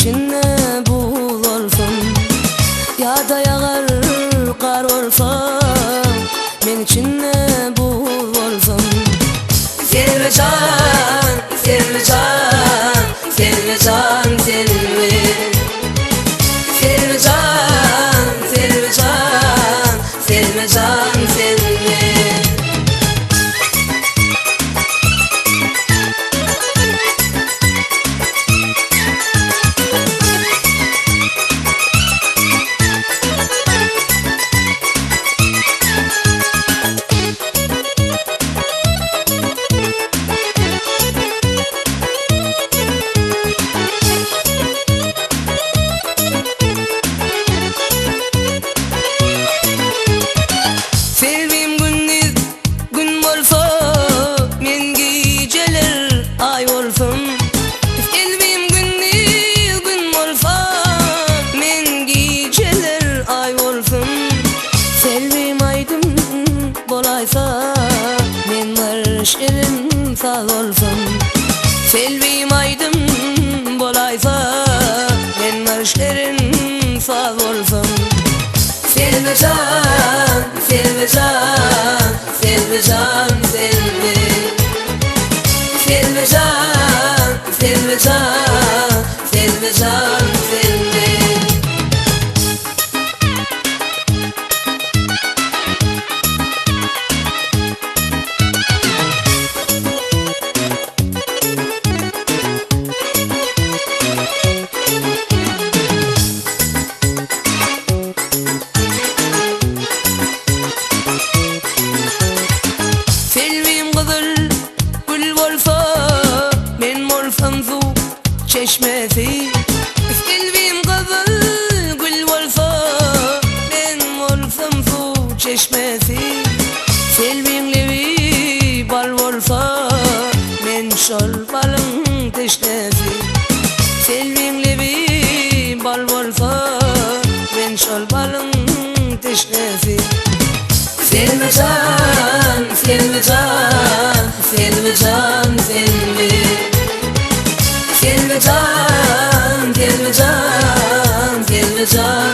için ne bul olsun, ya da yağar kar olsa men için ne bul olsun. Selvican, Selvican, Selvican, Selvi. Selvican, Selvican, Selvican, Selvi. Sevim gündüz gün bolsa men geceler ay olsun. Sevim gündüz gün bolsa men geceler ay olsun. Sevim aydın bolaysa men marşerim sağ olsun. Sevim aydın bolaysa men marşerim sağ olsun. Selvican, Selvican, Selvican, Selvi. Selvican, Selvican, Selvican, Selvi. Selvim kızıl gül bolsa men bolsam su çeşmesi. Selvim kızıl gül bolsa men bolsam su çeşmesi. Selvim levi bal bolsa men şol balın teşnesi. Selvim levi bal bolsa men şol balın teşnesi. Selvican, Selvican, Selvican, Selvi. Selvican, Selvican, Selvican.